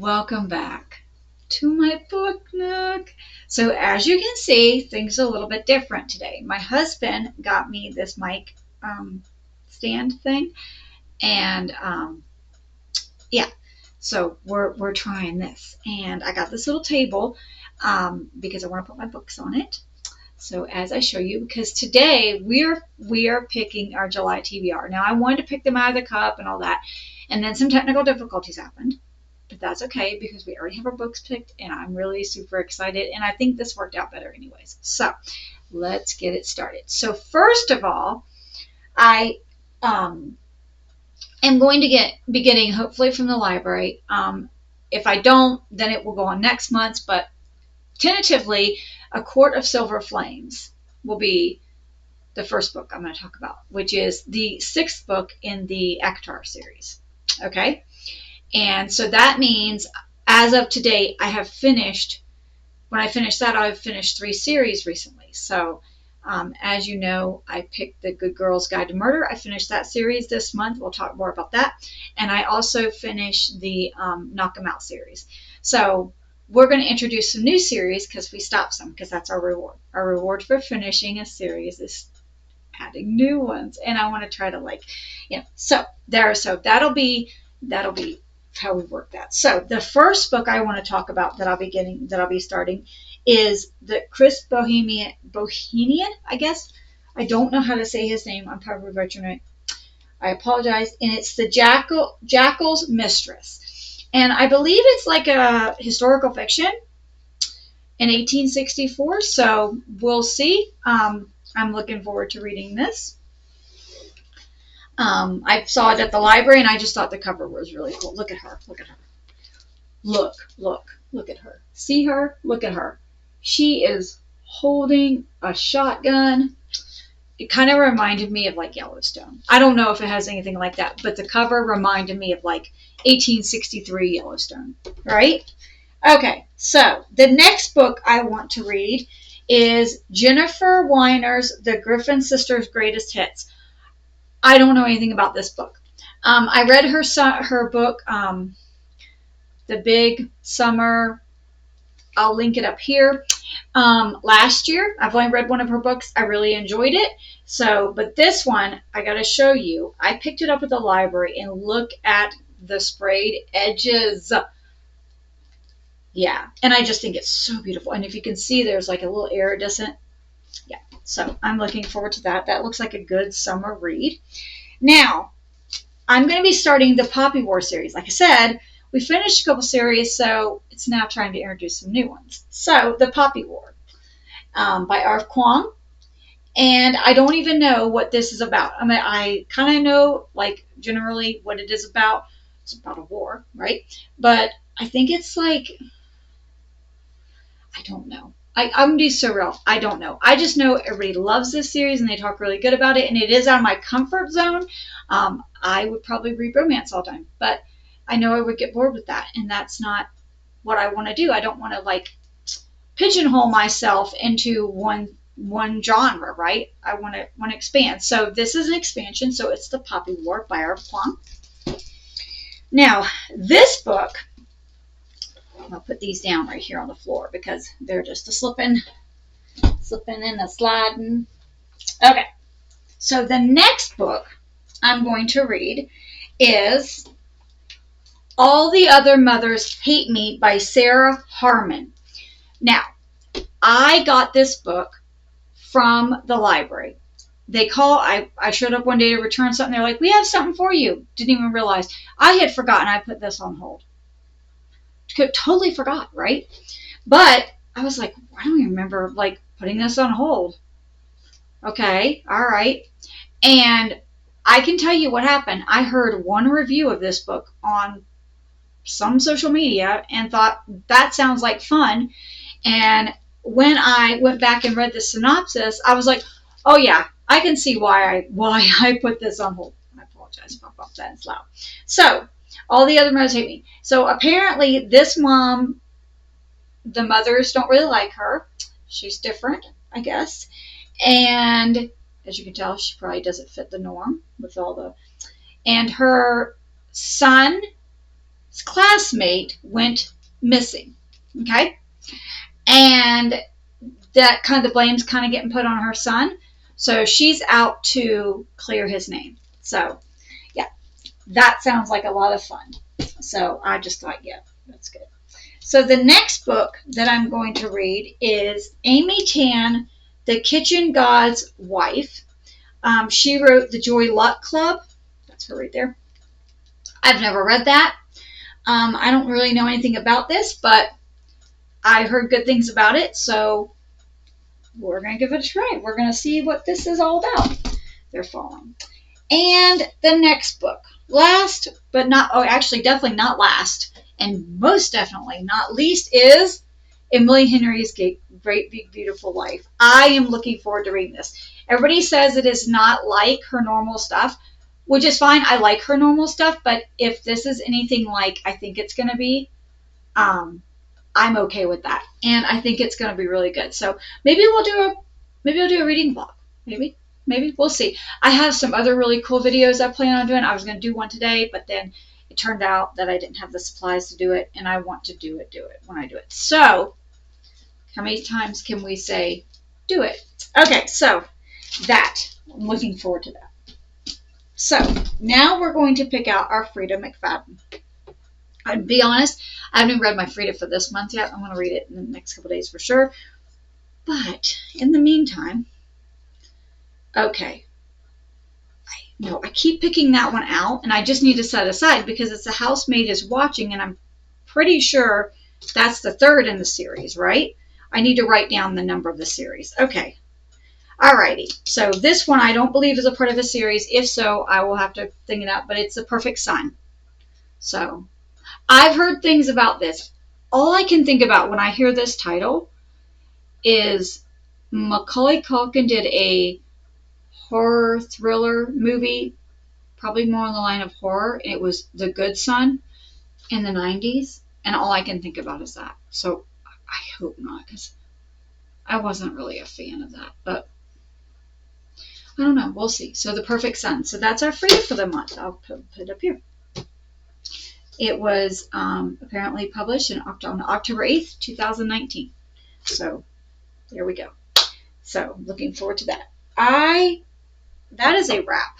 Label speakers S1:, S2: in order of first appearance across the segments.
S1: Welcome back to my book nook. So as you can see, things are a little bit different today. My husband got me this mic stand thing, and yeah, so we're trying this. And I got this little table because I want to put my books on it. So as I show you, because today we are picking our July TBR. Now I wanted to pick them out of the cup and all that, and then some technical difficulties happened. But that's okay because we already have our books picked and I'm really super excited, and I think this worked out better anyways. So let's get it started. So first of all, I am going to be getting hopefully from the library. If I don't, then it will go on next month, but tentatively A Court of Silver Flames will be the first book I'm going to talk about, which is the 6th book in the ACOTAR series. Okay? And so that means, as of today, I have finished, when I finished that, I've finished 3 series recently. So, as you know, I picked The Good Girl's Guide to Murder. I finished that series this month. We'll talk more about that. And I also finished the Knock 'em Out series. So, we're going to introduce some new series because we stopped some, because that's our reward. Our reward for finishing a series is adding new ones. And I want to try to so that'll be how we work that. So the first book I want to talk about that I'll be starting is the Chris Bohemian, I guess. I don't know how to say his name. I'm probably butchering it. I apologize. And it's the Jackal's Mistress. And I believe it's like a historical fiction in 1864. So we'll see. I'm looking forward to reading this. I saw it at the library, and I just thought the cover was really cool. Look at her. Look at her. Look at her. See her? Look at her. She is holding a shotgun. It kind of reminded me of like Yellowstone. I don't know if it has anything like that, but the cover reminded me of like 1863 Yellowstone, right? Okay, so the next book I want to read is Jennifer Weiner's The Griffin Sisters' Greatest Hits. I don't know anything about this book. I read her book, The Big Summer. I'll link it up here. Last year, I've only read one of her books. I really enjoyed it. So, but this one, I got to show you. I picked it up at the library, and look at the sprayed edges. Yeah, and I just think it's so beautiful. And if you can see, there's like a little iridescent. Yeah, so I'm looking forward to that. That looks like a good summer read. Now, I'm going to be starting the Poppy War series. Like I said, we finished a couple series, so it's now trying to introduce some new ones. So, the Poppy War by R.F. Kuang. And I don't even know what this is about. I mean, I kind of know, like, generally what it is about. It's about a war, right? But I think it's like, I don't know. I'm going to be so real. I don't know. I just know everybody loves this series and they talk really good about it. And it is out of my comfort zone. I would probably read romance all the time. But I know I would get bored with that. And that's not what I want to do. I don't want to like pigeonhole myself into one genre, right? I want to expand. So this is an expansion. So it's The Poppy War by R.F. Kuang. Now, this book, I'll put these down right here on the floor because they're just a slipping and a sliding. Okay, so the next book I'm going to read is All the Other Mothers Hate Me by Sarah Harmon. Now, I got this book from the library. I showed up one day to return something. They're like, we have something for you. Didn't even realize. I had forgotten I put this on hold. Totally forgot, right? But I was like, I don't even remember like putting this on hold. Okay, all right. And I can tell you what happened. I heard one review of this book on some social media and thought that sounds like fun. And when I went back and read the synopsis, I was like, oh yeah, I can see why I put this on hold. I apologize if I bumped that. It's loud. So, All the Other Mothers Hate Me. So apparently this mom, the mothers don't really like her. She's different, I guess. And as you can tell, she probably doesn't fit the norm with all the... And her son classmate went missing. Okay? And that kind of the blame's kind of getting put on her son. So she's out to clear his name. So, yeah, that sounds like a lot of fun. So I just thought, yeah, that's good. So the next book that I'm going to read is Amy Tan, The Kitchen God's Wife. She wrote The Joy Luck Club. That's her right there. I've never read that. I don't really know anything about this, but I heard good things about it, so we're going to give it a try. We're going to see what this is all about. They're falling. And the next book, last but not, oh, actually, definitely not last, and most definitely not least, is Emily Henry's Great Big Beautiful Life. I am looking forward to reading this. Everybody says it is not like her normal stuff, which is fine. I like her normal stuff, but if this is anything like I think it's going to be, I'm okay with that, and I think it's going to be really good. So maybe I'll do a reading vlog. Maybe we'll see. I have some other really cool videos I plan on doing. I was going to do one today, but then it turned out that I didn't have the supplies to do it, and I want to do it when I do it. So how many times can we say do it? Okay, so that I'm looking forward to that. So now we're going to pick out our Frida McFadden. I'd be honest, I haven't even read my Frida for this month yet. I'm going to read it in the next couple days for sure. But in the meantime, okay. I keep picking that one out, and I just need to set aside because it's A Housemaid is Watching, and I'm pretty sure that's the third in the series, right? I need to write down the number of the series. Okay. Alrighty. So this one I don't believe is a part of a series. If so, I will have to think it out, but it's The Perfect Son. So I've heard things about this. All I can think about when I hear this title is Macaulay Culkin did a horror thriller movie, probably more on the line of horror. It was The Good Son in the 90s, and all I can think about is that. So I hope not, because I wasn't really a fan of that, but I don't know. We'll see. So The Perfect Son. So that's our Frida for the month. I'll put it up here. It was apparently published on October 8th, 2019. So there we go. So looking forward to that. That is a wrap.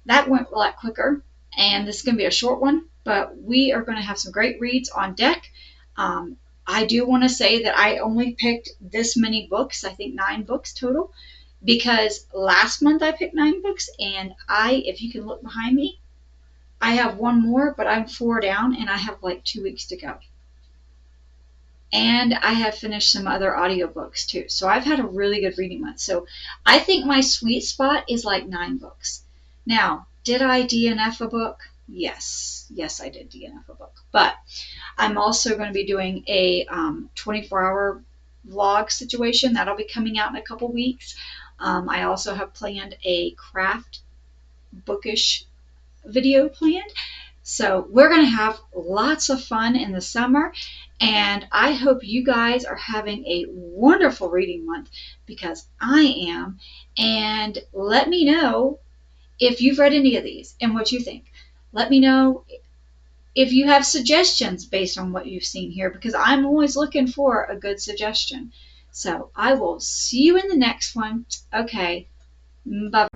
S1: That went a lot quicker, and this is going to be a short one, but we are going to have some great reads on deck. I do want to say that I only picked this many books, I think 9 books total, because last month I picked 9 books, and if you can look behind me, I have one more, but I'm 4 down, and I have like 2 weeks to go. And I have finished some other audiobooks too. So I've had a really good reading month. So I think my sweet spot is like 9 books. Now, did I DNF a book? Yes. Yes, I did DNF a book. But I'm also going to be doing a 24-hour vlog situation. That'll be coming out in a couple weeks. I also have planned a craft bookish video planned. So we're going to have lots of fun in the summer, and I hope you guys are having a wonderful reading month, because I am. And let me know if you've read any of these and what you think. Let me know if you have suggestions based on what you've seen here, because I'm always looking for a good suggestion. So I will see you in the next one. Okay, bye.